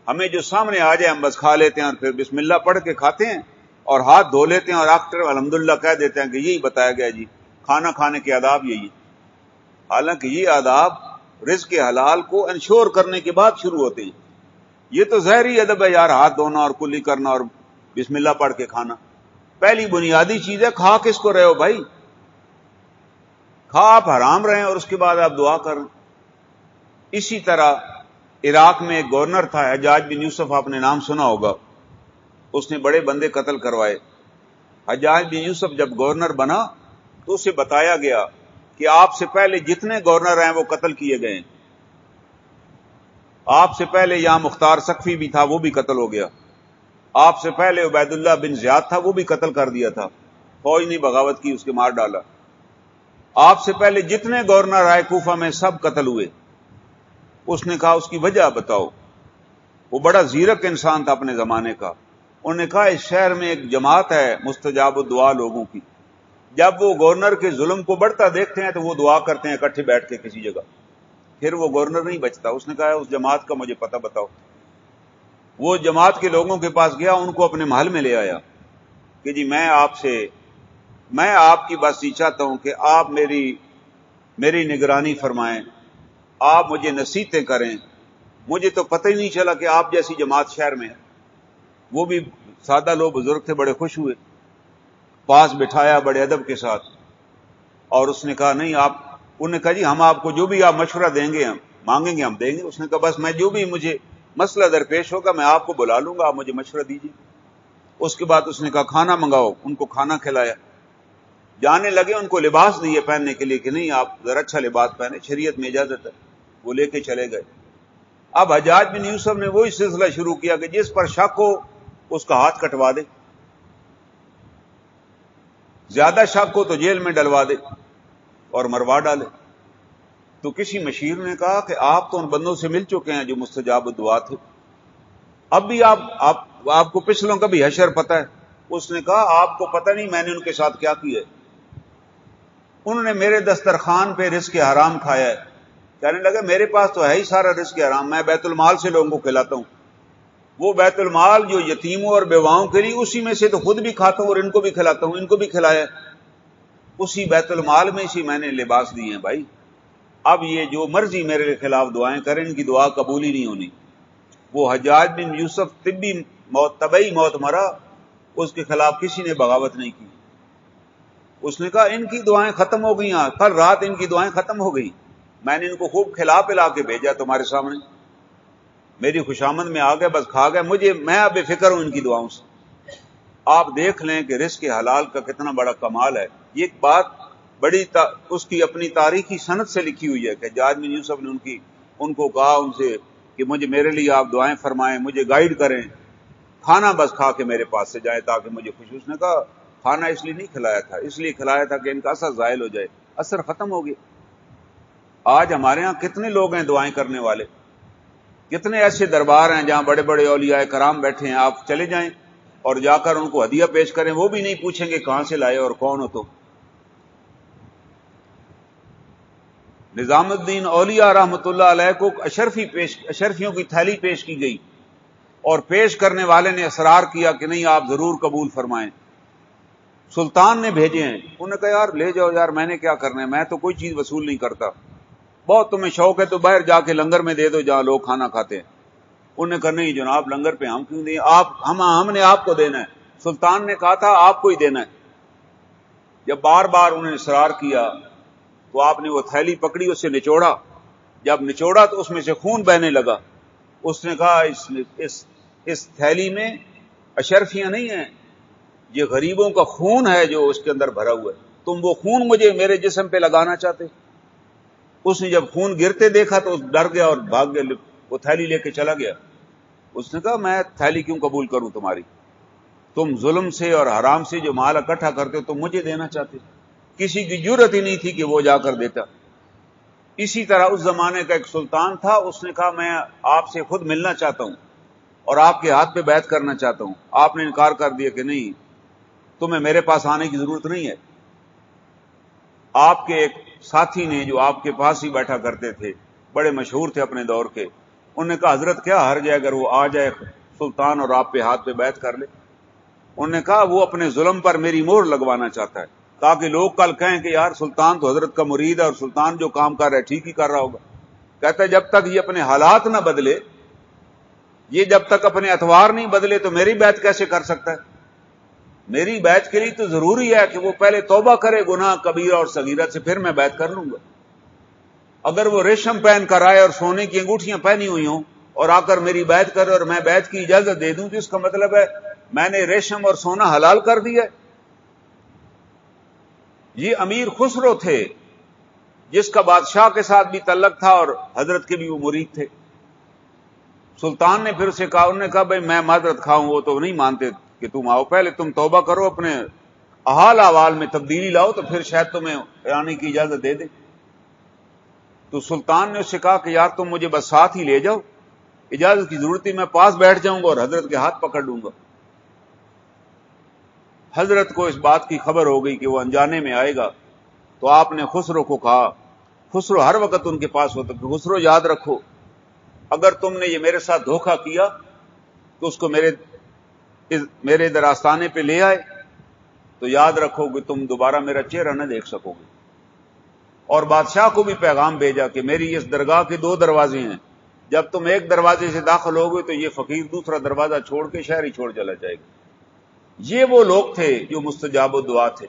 ہمیں جو سامنے آ جائے ہم بس کھا لیتے ہیں، اور پھر بسم اللہ پڑھ کے کھاتے ہیں اور ہاتھ دھو لیتے ہیں، اور آخر الحمدللہ کہہ دیتے ہیں کہ یہی بتایا گیا جی کھانا کھانے کے آداب یہی۔ حالانکہ یہ آداب رزق حلال کو انشور کرنے کے بعد شروع ہوتے ہیں۔ یہ تو ظاہری ادب ہے یار، ہاتھ دھونا اور کلی کرنا اور بسم اللہ پڑھ کے کھانا، پہلی بنیادی چیز ہے۔ کھا کس کو رہے ہو بھائی؟ کھا آپ حرام رہے ہیں اور اس کے بعد آپ دعا کریں۔ اسی طرح عراق میں ایک گورنر تھا، حجاج بن یوسف، آپ نے نام سنا ہوگا، اس نے بڑے بندے قتل کروائے۔ حجاج بن یوسف جب گورنر بنا تو اسے بتایا گیا کہ آپ سے پہلے جتنے گورنر ہیں وہ قتل کیے گئے ہیں، آپ سے پہلے یہاں مختار سقفی بھی تھا وہ بھی قتل ہو گیا، آپ سے پہلے عبید اللہ بن زیاد تھا وہ بھی قتل کر دیا تھا، فوج نے بغاوت کی اس کے مار ڈالا۔ آپ سے پہلے جتنے گورنر آئے کوفہ میں سب قتل ہوئے۔ اس نے کہا اس کی وجہ بتاؤ۔ وہ بڑا زیرک انسان تھا اپنے زمانے کا۔ انہوں نے کہا اس شہر میں ایک جماعت ہے مستجاب الدعا لوگوں کی، جب وہ گورنر کے ظلم کو بڑھتا دیکھتے ہیں تو وہ دعا کرتے ہیں اکٹھے بیٹھ کے کسی جگہ، پھر وہ گورنر نہیں بچتا۔ اس نے کہا اس جماعت کا مجھے پتہ بتاؤ۔ وہ جماعت کے لوگوں کے پاس گیا، ان کو اپنے محل میں لے آیا کہ جی میں آپ کی بس یہ چاہتا ہوں کہ آپ میری نگرانی فرمائیں، آپ مجھے نصیحتیں کریں، مجھے تو پتہ ہی نہیں چلا کہ آپ جیسی جماعت شہر میں ہے۔ وہ بھی سادہ لوگ بزرگ تھے، بڑے خوش ہوئے، پاس بٹھایا بڑے ادب کے ساتھ، اور اس نے کہا نہیں آپ، انہوں نے کہا جی ہم آپ کو جو بھی آپ مشورہ دیں گے، ہم مانگیں گے، ہم دیں گے۔ اس نے کہا بس میں جو بھی مجھے مسئلہ درپیش ہوگا میں آپ کو بلا لوں گا، آپ مجھے مشورہ دیجیے۔ اس کے بعد اس نے کہا کھانا منگاؤ، ان کو کھانا کھلایا، جانے لگے، ان کو لباس دیے پہننے کے لیے کہ نہیں آپ ذرا اچھا لباس پہنے، شریعت میں اجازت ہے۔ وہ لے کے چلے گئے۔ اب حجاج بن یوسف نے وہی سلسلہ شروع کیا کہ جس پر شک ہو اس کا ہاتھ کٹوا دے، زیادہ شک ہو تو جیل میں ڈلوا دے اور مروا ڈالے۔ تو کسی مشیر نے کہا کہ آپ تو ان بندوں سے مل چکے ہیں جو مستجاب الدعا تھے، اب بھی آپ کو پچھلوں کا بھی حشر پتہ ہے۔ اس نے کہا آپ کو پتہ نہیں میں نے ان کے ساتھ کیا کیا ہے، انہوں نے میرے دسترخوان پہ رزق حرام کھایا ہے۔ کہنے لگا میرے پاس تو ہے ہی سارا رزق حرام، میں بیت المال سے لوگوں کو کھلاتا ہوں، وہ بیت المال جو یتیموں اور بیواؤں کے لیے اسی میں سے تو خود بھی کھاتا ہوں اور ان کو بھی کھلاتا ہوں، ان کو بھی کھلایا، اسی بیت المال میں اسی میں نے لباس دیے ہیں بھائی۔ اب یہ جو مرضی میرے خلاف دعائیں کریں ان کی دعا قبول ہی نہیں ہونی۔ وہ حجاج بن یوسف طبعی موت مرا، اس کے خلاف کسی نے بغاوت نہیں کی۔ اس نے کہا ان کی دعائیں ختم ہو گئی، کل رات ان کی دعائیں ختم ہو گئی، میں نے ان کو خوب کھلا پلا کے بھیجا تمہارے سامنے، میری خوشامد میں آ گئے، بس کھا گئے، میں اب بے فکر ہوں ان کی دعاؤں سے۔ آپ دیکھ لیں کہ رزق حلال کا کتنا بڑا کمال ہے۔ یہ ایک بات بڑی اس کی اپنی تاریخی سند سے لکھی ہوئی ہے کہ حجاج بن یوسف نے ان کو کہا ان سے کہ میرے لیے آپ دعائیں فرمائیں، مجھے گائیڈ کریں، کھانا بس کھا کے میرے پاس سے جائیں تاکہ مجھے خوشی۔ اس نے کہا کھانا اس لیے نہیں کھلایا تھا، اس لیے کھلایا تھا کہ ان کا اثر زائل ہو جائے، اثر ختم ہو گیا۔ آج ہمارے ہاں کتنے لوگ ہیں دعائیں کرنے والے، کتنے ایسے دربار ہیں جہاں بڑے بڑے اولیاء کرام بیٹھے ہیں، آپ چلے جائیں اور جا کر ان کو ہدیہ پیش کریں، وہ بھی نہیں پوچھیں گے کہاں سے لائے اور کون ہو تو۔ نظام الدین اولیاء رحمۃ اللہ علیہ کو اشرفیوں کی تھیلی پیش کی گئی اور پیش کرنے والے نے اصرار کیا کہ نہیں آپ ضرور قبول فرمائیں۔ سلطان نے بھیجے ہیں، انہوں نے کہا یار لے جاؤ یار، میں نے کیا کرنا ہے، میں تو کوئی چیز وصول نہیں کرتا، بہت تمہیں شوق ہے تو باہر جا کے لنگر میں دے دو جہاں لوگ کھانا کھاتے ہیں۔ انہوں نے کہا نہیں جناب لنگر پہ ہم کیوں دیں، ہم نے آپ کو دینا ہے، سلطان نے کہا تھا آپ کو ہی دینا ہے۔ جب بار بار انہوں نے اصرار کیا تو آپ نے وہ تھیلی پکڑی، اس سے نچوڑا، جب نچوڑا تو اس میں سے خون بہنے لگا۔ اس نے کہا اس تھیلی میں اشرفیاں نہیں ہیں، یہ غریبوں کا خون ہے جو اس کے اندر بھرا ہوا ہے، تم وہ خون مجھے میرے جسم پہ لگانا چاہتے۔ اس نے جب خون گرتے دیکھا تو ڈر گیا اور بھاگ گیا، وہ تھیلی لے کے چلا گیا۔ اس نے کہا میں تھیلی کیوں قبول کروں تمہاری، تم ظلم سے اور حرام سے جو مال اکٹھا کرتے ہو تم مجھے دینا چاہتے، کسی کی جرت ہی نہیں تھی کہ وہ جا کر دیتا۔ اسی طرح اس زمانے کا ایک سلطان تھا، اس نے کہا میں آپ سے خود ملنا چاہتا ہوں اور آپ کے ہاتھ پہ بیعت کرنا چاہتا ہوں۔ آپ نے انکار کر دیا کہ نہیں تمہیں میرے پاس آنے کی ضرورت نہیں ہے۔ آپ کے ایک ساتھی نے جو آپ کے پاس ہی بیٹھا کرتے تھے، بڑے مشہور تھے اپنے دور کے، انہوں نے کہا حضرت کیا حرج ہے اگر وہ آ جائے سلطان اور آپ پہ ہاتھ پہ بیعت کر لے۔ انہوں نے کہا وہ اپنے ظلم پر میری مہر لگوانا چاہتا ہے تاکہ لوگ کل کہیں کہ یار سلطان تو حضرت کا مرید ہے اور سلطان جو کام کر رہا ہے ٹھیک ہی کر رہا ہوگا۔ کہتا ہے جب تک یہ اپنے حالات نہ بدلے، یہ جب تک اپنے اتوار نہیں بدلے تو میری بیعت کیسے کر سکتا ہے؟ میری بیعت کے لیے تو ضروری ہے کہ وہ پہلے توبہ کرے گناہ کبیرہ اور صغیرہ سے، پھر میں بیعت کر لوں گا۔ اگر وہ ریشم پہن کر آئے اور سونے کی انگوٹھیاں پہنی ہوئی ہوں اور آ کر میری بیعت کرے اور میں بیعت کی اجازت دے دوں تو اس کا مطلب ہے میں نے ریشم اور سونا حلال کر دیا۔ یہ امیر خسرو تھے جس کا بادشاہ کے ساتھ بھی تعلق تھا اور حضرت کے بھی وہ مرید تھے۔ سلطان نے پھر انہوں نے کہا بھائی میں معذرت کھاؤں، وہ تو نہیں مانتے کہ تم آؤ، پہلے تم توبہ کرو، اپنے حال احوال میں تبدیلی لاؤ تو پھر شاید تمہیں آنے کی اجازت دے دیں۔ تو سلطان نے اس سے کہا کہ یار تم مجھے بس ساتھ ہی لے جاؤ، اجازت کی ضرورت ہی، میں پاس بیٹھ جاؤں گا اور حضرت کے ہاتھ پکڑ لوں گا۔ حضرت کو اس بات کی خبر ہو گئی کہ وہ انجانے میں آئے گا، تو آپ نے خسرو کو کہا، خسرو ہر وقت ان کے پاس ہوتا کہ خسرو یاد رکھو، اگر تم نے یہ میرے ساتھ دھوکہ کیا تو اس کو میرے ادھر آستانے پہ لے آئے، تو یاد رکھو کہ تم دوبارہ میرا چہرہ نہ دیکھ سکو گے۔ اور بادشاہ کو بھی پیغام بھیجا کہ میری اس درگاہ کے 2 دروازے ہیں، جب تم ایک دروازے سے داخل ہوگے تو یہ فقیر دوسرا دروازہ چھوڑ کے شہر ہی چھوڑ چلا جائے گا۔ یہ وہ لوگ تھے جو مستجاب الدعا تھے۔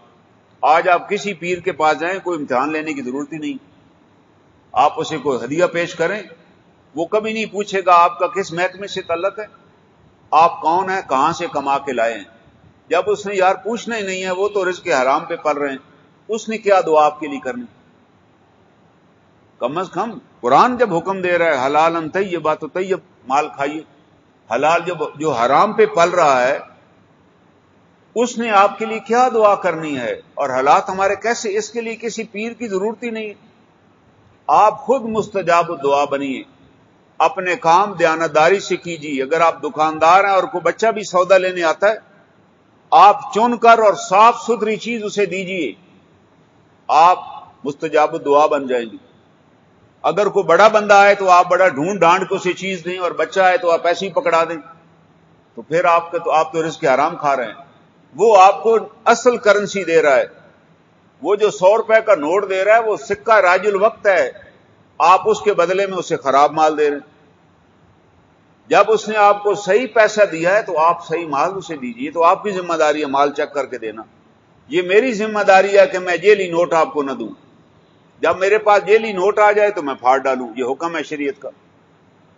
آج آپ کسی پیر کے پاس جائیں، کوئی امتحان لینے کی ضرورت ہی نہیں، آپ اسے کوئی ہدیہ پیش کریں، وہ کبھی نہیں پوچھے گا آپ کا کس محکمے سے تعلق ہے، آپ کون ہیں، کہاں سے کما کے لائے ہیں۔ جب اس نے یار پوچھنا ہی نہیں ہے، وہ تو رزق حرام پہ پل رہے ہیں، اس نے کیا دعا آپ کے لیے کرنی؟ کم از کم قرآن جب حکم دے رہا ہے حلال طیبہ، تو طیب مال کھائیے۔ حلال جو حرام پہ پل رہا ہے اس نے آپ کے لیے کیا دعا کرنی ہے؟ اور حالات ہمارے کیسے، اس کے لیے کسی پیر کی ضرورت ہی نہیں۔ آپ خود مستجاب الدعا بنیے، اپنے کام دیانتداری سے کیجیے۔ اگر آپ دکاندار ہیں اور کوئی بچہ بھی سودا لینے آتا ہے، آپ چن کر اور صاف ستھری چیز اسے دیجیے، آپ مستجاب الدعا بن جائیں گے۔ اگر کوئی بڑا بندہ آئے تو آپ بڑا ڈھونڈ ڈھانڈ کو اسے چیز دیں، اور بچہ آئے تو آپ ایسے ہی پکڑا دیں، تو پھر آپ تو رزق حرام کھا رہے ہیں۔ وہ آپ کو اصل کرنسی دے رہا ہے، وہ جو 100 روپے کا نوٹ دے رہا ہے وہ سکہ راج الوقت ہے، آپ اس کے بدلے میں اسے خراب مال دے رہے ہیں۔ جب اس نے آپ کو صحیح پیسہ دیا ہے تو آپ صحیح مال اسے دیجیے، تو آپ کی ذمہ داری ہے مال چیک کر کے دینا۔ یہ میری ذمہ داری ہے کہ میں جیلی نوٹ آپ کو نہ دوں، جب میرے پاس جیلی نوٹ آ جائے تو میں پھاڑ ڈالوں۔ یہ حکم ہے شریعت کا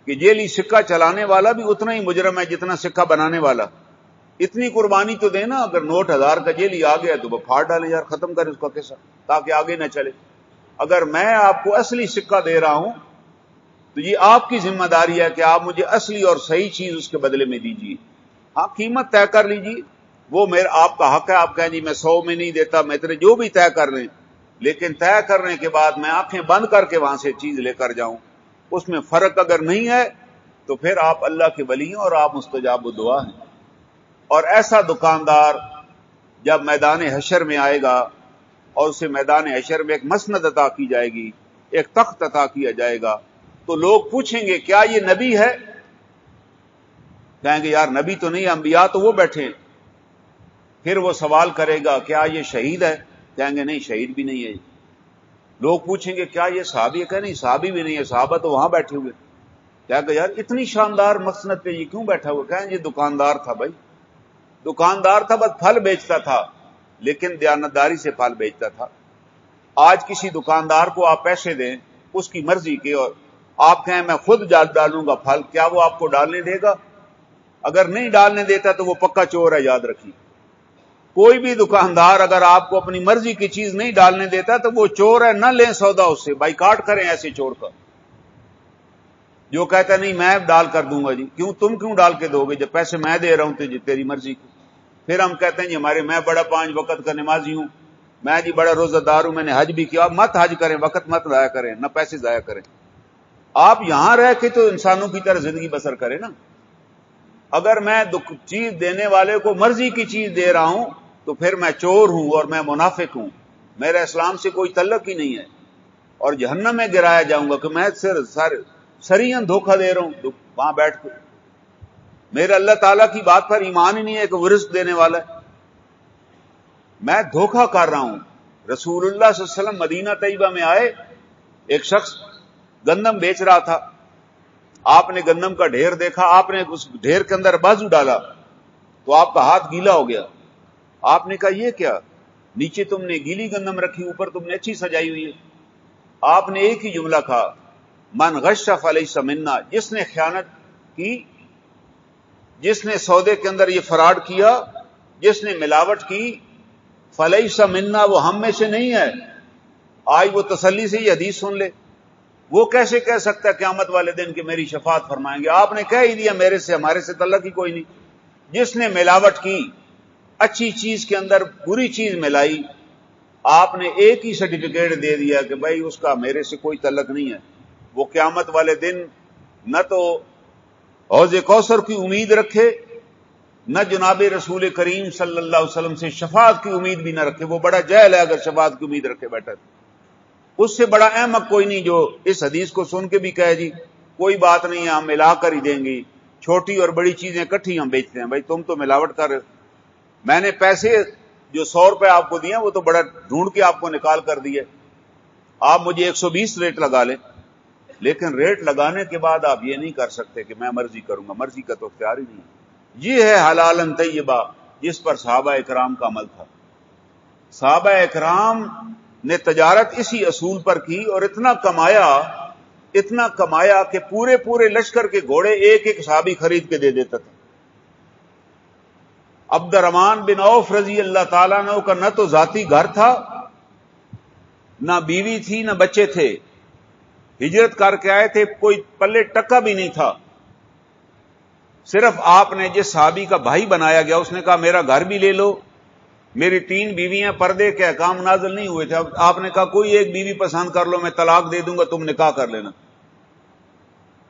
کہ جیلی سکہ چلانے والا بھی اتنا ہی مجرم ہے جتنا سکہ بنانے والا۔ اتنی قربانی تو دینا، اگر نوٹ 1000 کا جیلی آ گیا تو وہ پھاڑ ڈالیں یار، ختم کریں اس کا قصہ تاکہ آگے نہ چلے۔ اگر میں آپ کو اصلی سکہ دے رہا ہوں تو یہ آپ کی ذمہ داری ہے کہ آپ مجھے اصلی اور صحیح چیز اس کے بدلے میں دیجیے۔ ہاں قیمت طے کر لیجیے، وہ آپ کا حق ہے، آپ کہیں جی میں 100 میں نہیں دیتا، میں اتنے جو بھی طے کر لیں، لیکن طے کرنے کے بعد میں آنکھیں بند کر کے وہاں سے چیز لے کر جاؤں، اس میں فرق اگر نہیں ہے تو پھر آپ اللہ کے ولی ہیں اور آپ مستجاب الدعا ہیں۔ اور ایسا دکاندار جب میدان حشر میں آئے گا اور اسے میدان حشر میں ایک مسند عطا کی جائے گی، ایک تخت عطا کیا جائے گا، تو لوگ پوچھیں گے کیا یہ نبی ہے؟ کہیں گے یار نبی تو نہیں، انبیاء تو وہ بیٹھے ہیں۔ پھر وہ سوال کرے گا کیا یہ شہید ہے؟ کہیں گے نہیں شہید بھی نہیں ہے۔ لوگ پوچھیں گے کیا یہ صحابی ہے؟ کہ نہیں صحابی بھی نہیں ہے، صحابہ تو وہاں بیٹھے ہوئے۔ کیا کہ یار اتنی شاندار مسند پہ یہ کیوں بیٹھا ہوا؟ کہیں یہ دکاندار تھا بھائی، دکاندار تھا، بس پھل بیچتا تھا، لیکن دیانتداری سے پھل بیچتا تھا۔ آج کسی دکاندار کو آپ پیسے دیں اس کی مرضی کے، اور آپ کہیں میں خود ڈالوں گا پھل، کیا وہ آپ کو ڈالنے دے گا؟ اگر نہیں ڈالنے دیتا تو وہ پکا چور ہے، یاد رکھیے۔ کوئی بھی دکاندار اگر آپ کو اپنی مرضی کی چیز نہیں ڈالنے دیتا تو وہ چور ہے، نہ لیں سودا اس سے، بائیکاٹ کریں ایسے چور کا۔ جو کہتا نہیں میں ڈال کر دوں گا، جی تم کیوں ڈال کے دو گے جب پیسے میں دے رہا ہوں تجھے تیری مرضی کی؟ پھر ہم کہتے ہیں جی میں بڑا 5 وقت کا نمازی ہوں، میں جی بڑا روزہ دار ہوں، میں نے حج بھی کیا۔ مت حج کریں، وقت مت ضائع کریں، نہ پیسے ضائع کریں۔ آپ یہاں رہ کے تو انسانوں کی طرح زندگی بسر کریں نا۔ اگر میں چیز دینے والے کو مرضی کی چیز دے رہا ہوں تو پھر میں چور ہوں اور میں منافق ہوں، میرا اسلام سے کوئی تعلق ہی نہیں ہے، اور جہنم میں گرایا جاؤں گا کہ میں سرین دھوکہ دے رہا ہوں وہاں بیٹھ کے۔ میرا اللہ تعالیٰ کی بات پر ایمان ہی نہیں ہے کہ وہ رزق دینے والا ہے، میں دھوکہ کر رہا ہوں۔ رسول اللہ صلی اللہ علیہ وسلم مدینہ طیبہ میں آئے، ایک شخص گندم بیچ رہا تھا، آپ نے گندم کا ڈھیر دیکھا، آپ نے اس ڈھیر کے اندر بازو ڈالا تو آپ کا ہاتھ گیلا ہو گیا۔ آپ نے کہا یہ کیا؟ نیچے تم نے گیلی گندم رکھی، اوپر تم نے اچھی سجائی ہوئی ہے۔ آپ نے ایک ہی جملہ کہا، من غش فلیس منا، جس نے خیانت کی، جس نے سودے کے اندر یہ فراڈ کیا، جس نے ملاوٹ کی، فلیس منا، وہ ہم میں سے نہیں ہے۔ آج وہ تسلی سے یہ حدیث سن لے، وہ کیسے کہہ سکتا ہے قیامت والے دن کہ میری شفاعت فرمائیں گے؟ آپ نے کہہ ہی دیا میرے سے، ہمارے سے تعلق ہی کوئی نہیں۔ جس نے ملاوٹ کی، اچھی چیز کے اندر بری چیز ملائی، آپ نے ایک ہی سرٹیفکیٹ دے دیا کہ بھائی اس کا میرے سے کوئی تعلق نہیں ہے، وہ قیامت والے دن نہ تو حوض کوثر کی امید رکھے، نہ جناب رسول کریم صلی اللہ علیہ وسلم سے شفاعت کی امید بھی نہ رکھے۔ وہ بڑا جاہل ہے اگر شفاعت کی امید رکھے بیٹھا، اس سے بڑا احمق کوئی نہیں جو اس حدیث کو سن کے بھی کہے جی کوئی بات نہیں ہے ہم ملا کر ہی دیں گے، چھوٹی اور بڑی چیزیں اکٹھی ہم بیچتے ہیں۔ بھائی تم تو ملاوٹ کر رہے ہو، میں نے پیسے جو 100 روپے آپ کو دیے وہ تو بڑا ڈھونڈ کے آپ کو نکال کر دیے، آپ مجھے 120 ریٹ لگا لیں، لیکن ریٹ لگانے کے بعد آپ یہ نہیں کر سکتے کہ میں مرضی کروں گا، مرضی کا تو اختیار ہی نہیں ہے۔ یہ ہے حلال طیبہ جس پر صحابہ اکرام کا عمل تھا۔ صحابہ اکرام نے تجارت اسی اصول پر کی اور اتنا کمایا کہ پورے پورے لشکر کے گھوڑے ایک ایک صحابی خرید کے دے دیتا تھا۔ عبد الرحمن بن عوف رضی اللہ تعالیٰ عنہ کا نہ تو ذاتی گھر تھا، نہ بیوی تھی، نہ بچے تھے، ہجرت کر کے آئے تھے، کوئی پلے ٹکا بھی نہیں تھا۔ صرف آپ نے جس صحابی کا بھائی بنایا گیا اس نے کہا میرا گھر بھی لے لو، میری 3 بیویاں، پردے کے احکام نازل نہیں ہوئے تھے، اب آپ نے کہا کوئی ایک بیوی پسند کر لو، میں طلاق دے دوں گا، تم نکاح کر لینا،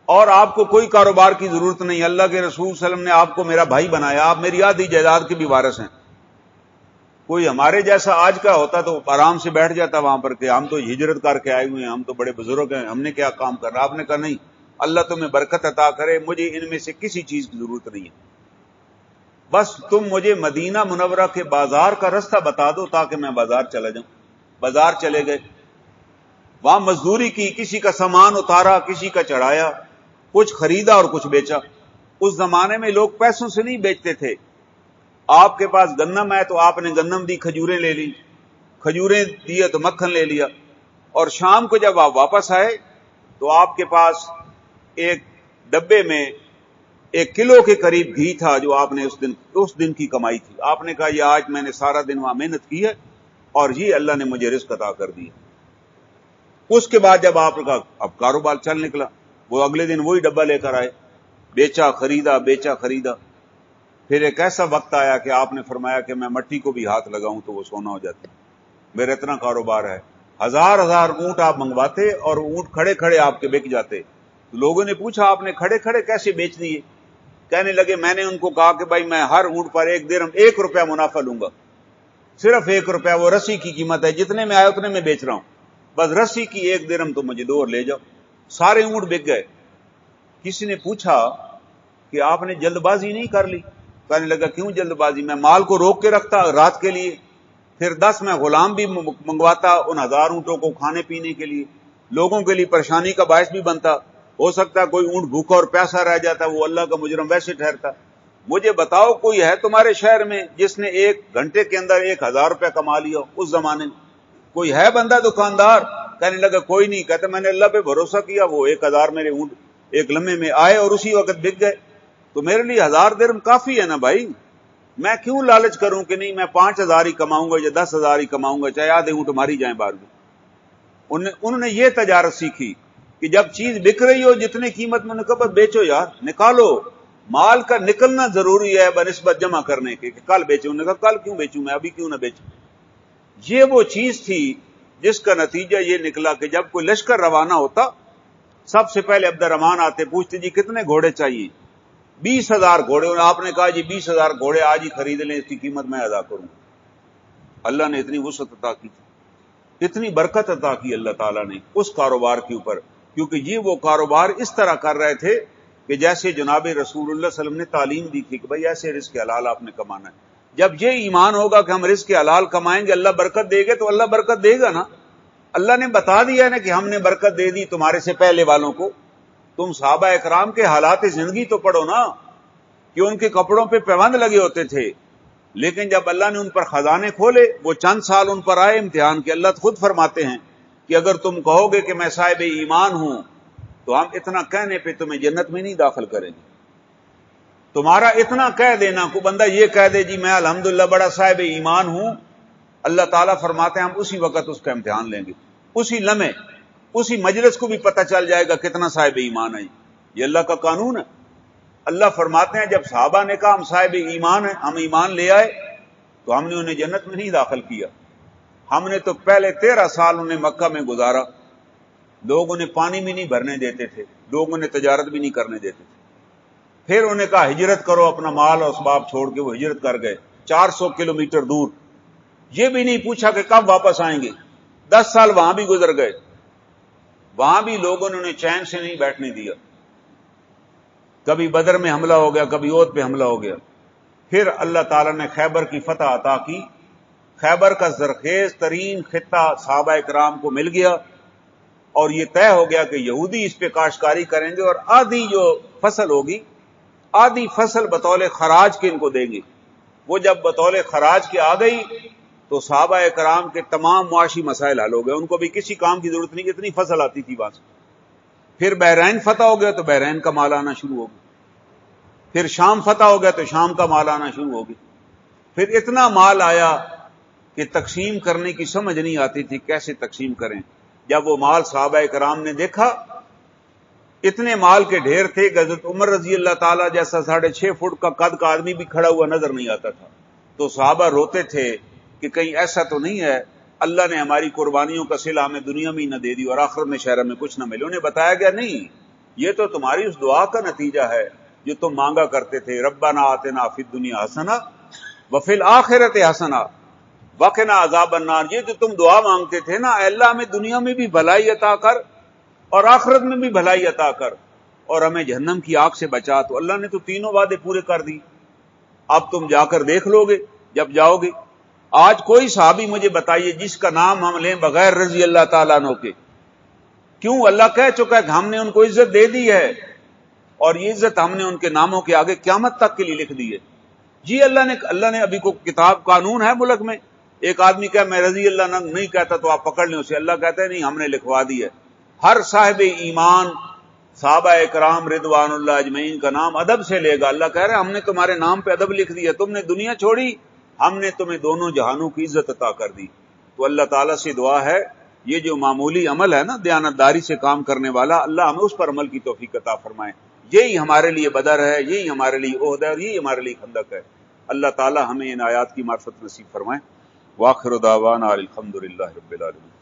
اور آپ کو کوئی کاروبار کی ضرورت نہیں، اللہ کے رسول صلی اللہ علیہ وسلم نے آپ کو میرا بھائی بنایا، آپ میری آدھی جائیداد کے بھی وارث ہیں۔ کوئی ہمارے جیسا آج کا ہوتا تو آرام سے بیٹھ جاتا وہاں پر کہ ہم تو ہجرت کر کے آئے ہوئے ہیں، ہم تو بڑے بزرگ ہیں، ہم نے کیا کام کرنا۔ آپ نے کہا نہیں، اللہ تمہیں برکت عطا کرے، مجھے ان میں سے کسی چیز کی ضرورت نہیں ہے، بس تم مجھے مدینہ منورہ کے بازار کا رستہ بتا دو تاکہ میں بازار چلا جاؤں۔ بازار چلے گئے، وہاں مزدوری کی، کسی کا سامان اتارا، کسی کا چڑھایا، کچھ خریدا اور کچھ بیچا۔ اس زمانے میں لوگ پیسوں سے نہیں بیچتے تھے، آپ کے پاس گندم ہے تو آپ نے گندم دی، کھجوریں لے لی، کھجوریں دیے تو مکھن لے لیا، اور شام کو جب آپ واپس آئے تو آپ کے پاس ایک ڈبے میں 1 کلو کے قریب گھی تھا جو آپ نے اس دن کی کمائی تھی۔ آپ نے کہا یہ آج میں نے سارا دن وہاں محنت کی ہے اور یہ اللہ نے مجھے رزق عطا کر دیا۔ اس کے بعد جب آپ کا اب کاروبار چل نکلا، وہ اگلے دن وہی ڈبہ لے کر آئے، بیچا خریدا، بیچا خریدا۔ پھر ایک ایسا وقت آیا کہ آپ نے فرمایا کہ میں مٹی کو بھی ہاتھ لگاؤں تو وہ سونا ہو جاتا، میرا اتنا کاروبار ہے۔ 1000 اونٹ آپ منگواتے اور اونٹ کھڑے کھڑے آپ کے بک جاتے۔ لوگوں نے پوچھا آپ نے کھڑے کھڑے کیسے بیچ دیے؟ کہنے لگے میں نے ان کو کہا کہ بھائی میں ہر اونٹ پر 1 درہم 1 روپیہ منافع لوں گا، صرف 1 روپیہ، وہ رسی کی قیمت ہے، جتنے میں آئے اتنے میں بیچ رہا ہوں، بس رسی کی 1 درہم تو مجھے دو اور لے جاؤ۔ سارے اونٹ بک گئے۔ کسی نے پوچھا کہ آپ نے جلد بازی نہیں کر لی؟ کہنے لگا کیوں جلد بازی، میں مال کو روک کے رکھتا رات کے لیے، پھر 10 میں غلام بھی منگواتا ان 1000 اونٹوں کو کھانے پینے کے لیے، لوگوں کے لیے پریشانی کا باعث بھی بنتا، ہو سکتا ہے کوئی اونٹ بھوکا اور پیاسا رہ جاتا، وہ اللہ کا مجرم ویسے ٹھہرتا۔ مجھے بتاؤ کوئی ہے تمہارے شہر میں جس نے 1 گھنٹے کے اندر 1000 روپے کما لیا اس زمانے میں؟ کوئی ہے بندہ دکاندار؟ کہنے لگا کوئی نہیں۔ کہتے میں نے اللہ پہ بھروسہ کیا، وہ 1000 میرے اونٹ ایک لمحے میں آئے اور اسی وقت بک گئے، تو میرے لیے 1000 درہم کافی ہے نا بھائی، میں کیوں لالچ کروں کہ نہیں میں 5000 ہی کماؤں گا یا 10,000 ہی کماؤں گا، چاہے آدھے اونٹ ماری جائیں بار میں۔ انہوں نے یہ تجارت سیکھی کہ جب چیز بک رہی ہو جتنی قیمت میں نے کہا بیچو یار، نکالو، مال کا نکلنا ضروری ہے بنسبت جمع کرنے کے، کہ کل بیچو۔ انہوں نے کہا کل کیوں بیچوں، میں ابھی کیوں نہ بیچوں۔ یہ وہ چیز تھی جس کا نتیجہ یہ نکلا کہ جب کوئی لشکر روانہ ہوتا سب سے پہلے عبد الرحمن آتے، پوچھتے جی کتنے گھوڑے چاہیے؟ 20,000 گھوڑے۔ آپ نے کہا جی 20,000 گھوڑے آج ہی خرید لیں، اس کی قیمت میں ادا کروں۔ اللہ نے اتنی وسعت عطا کی تھی، اتنی برکت عطا کی اللہ تعالیٰ نے اس کاروبار کے اوپر، کیونکہ یہ وہ کاروبار اس طرح کر رہے تھے کہ جیسے جناب رسول اللہ صلی اللہ علیہ وسلم نے تعلیم دی تھی کہ بھائی ایسے رزق حلال آپ نے کمانا ہے۔ جب یہ ایمان ہوگا کہ ہم رزق حلال کمائیں گے اللہ برکت دے گا، تو اللہ برکت دے گا نا۔ اللہ نے بتا دیا نا کہ ہم نے برکت دے دی تمہارے سے پہلے والوں کو۔ تم صحابہ اکرام کے حالات زندگی تو پڑھو نا، کہ ان کے کپڑوں پہ پیوند لگے ہوتے تھے، لیکن جب اللہ نے ان پر خزانے کھولے، وہ چند سال ان پر آئے امتحان کے۔ اللہ خود فرماتے ہیں کہ اگر تم کہو گے کہ میں صاحب ایمان ہوں تو ہم اتنا کہنے پہ تمہیں جنت میں نہیں داخل کریں گے۔ تمہارا اتنا کہہ دینا، کو بندہ یہ کہہ دے جی میں الحمدللہ بڑا صاحب ایمان ہوں، اللہ تعالیٰ فرماتے ہیں ہم اسی وقت اس کا امتحان لیں گے، اسی لمحے، اسی مجلس کو بھی پتہ چل جائے گا کتنا صاحب ایمان ہے۔ یہ اللہ کا قانون ہے۔ اللہ فرماتے ہیں جب صحابہ نے کہا ہم صاحب ایمان ہیں، ہم ایمان لے آئے، تو ہم نے انہیں جنت میں نہیں داخل کیا. ہم نے تو پہلے 13 سال انہیں مکہ میں گزارا. لوگ انہیں پانی بھی نہیں بھرنے دیتے تھے, لوگ انہیں تجارت بھی نہیں کرنے دیتے تھے. پھر انہیں کہا ہجرت کرو, اپنا مال اور اسباب چھوڑ کے وہ ہجرت کر گئے 400 کلومیٹر دور. یہ بھی نہیں پوچھا کہ کب واپس آئیں گے. 10 سال وہاں بھی گزر گئے, وہاں بھی لوگوں نے انہیں چین سے نہیں بیٹھنے دیا. کبھی بدر میں حملہ ہو گیا, کبھی احد پہ حملہ ہو گیا. پھر اللہ تعالیٰ نے خیبر کی فتح عطا کی. خیبر کا زرخیز ترین خطہ صحابہ اکرام کو مل گیا, اور یہ طے ہو گیا کہ یہودی اس پہ کاشتکاری کریں گے, اور آدھی جو فصل ہوگی, آدھی فصل بطول خراج کے ان کو دیں گے. وہ جب بطول خراج کے آ گئی تو صحابہ اکرام کے تمام معاشی مسائل حل ہو گئے. ان کو بھی کسی کام کی ضرورت نہیں, اتنی فصل آتی تھی وہاں سے. پھر بحرین فتح ہو گیا تو بحرین کا مال آنا شروع ہو گیا. پھر شام فتح ہو گیا تو شام کا مال آنا شروع ہو گیا. پھر اتنا مال آیا کہ تقسیم کرنے کی سمجھ نہیں آتی تھی کیسے تقسیم کریں. جب وہ مال صحابہ کرام نے دیکھا, اتنے مال کے ڈھیر تھے کہ حضرت عمر رضی اللہ تعالیٰ جیسا 6.5 فٹ کا قد کا آدمی بھی کھڑا ہوا نظر نہیں آتا تھا. تو صحابہ روتے تھے کہ کہیں ایسا تو نہیں ہے اللہ نے ہماری قربانیوں کا صلہ ہمیں دنیا میں ہی نہ دے دی اور آخرت میں شہر میں کچھ نہ ملے. انہیں بتایا گیا نہیں, یہ تو تمہاری اس دعا کا نتیجہ ہے جو تم مانگا کرتے تھے, ربنا آتنا فی الدنیا حسنہ وفی الآخرۃ حسنہ وقنا عذاب النار. یہ جو تم دعا مانگتے تھے نا, اے اللہ ہمیں دنیا میں بھی بھلائی عطا کر اور آخرت میں بھی بھلائی عطا کر, اور ہمیں جہنم کی آگ سے بچا. تو اللہ نے تو تینوں وعدے پورے کر دی. اب تم جا کر دیکھ لو گے جب جاؤ گے. آج کوئی صحابی مجھے بتائیے جس کا نام ہم لیں بغیر رضی اللہ تعالیٰ عنہ کے. کیوں؟ اللہ کہہ چکا ہے کہ ہم نے ان کو عزت دے دی ہے, اور یہ عزت ہم نے ان کے ناموں کے آگے قیامت تک کے لیے لکھ دی ہے. جی اللہ نے ابھی کو کتاب قانون ہے ملک میں, ایک آدمی کہ میں رضی اللہ نہیں کہتا تو آپ پکڑ لیں اسے. اللہ کہتا ہے نہیں, ہم نے لکھوا دی ہے. ہر صاحب ایمان صحابہ اکرام رضوان اللہ اجمعین کا نام ادب سے لے گا. اللہ کہہ رہا ہے ہم نے تمہارے نام پہ ادب لکھ دیا, تم نے دنیا چھوڑی, ہم نے تمہیں دونوں جہانوں کی عزت عطا کر دی. تو اللہ تعالیٰ سے دعا ہے یہ جو معمولی عمل ہے نا دیانتداری سے کام کرنے والا, اللہ ہمیں اس پر عمل کی توفیق عطا فرمائے. یہی ہمارے لیے بدر ہے, یہی ہمارے لیے احد ہے, اور یہی ہمارے لیے خندق ہے. اللہ تعالیٰ ہمیں ان آیات کی معرفت نصیب فرمائے. وآخر دعوانا الحمدللہ رب العالمین.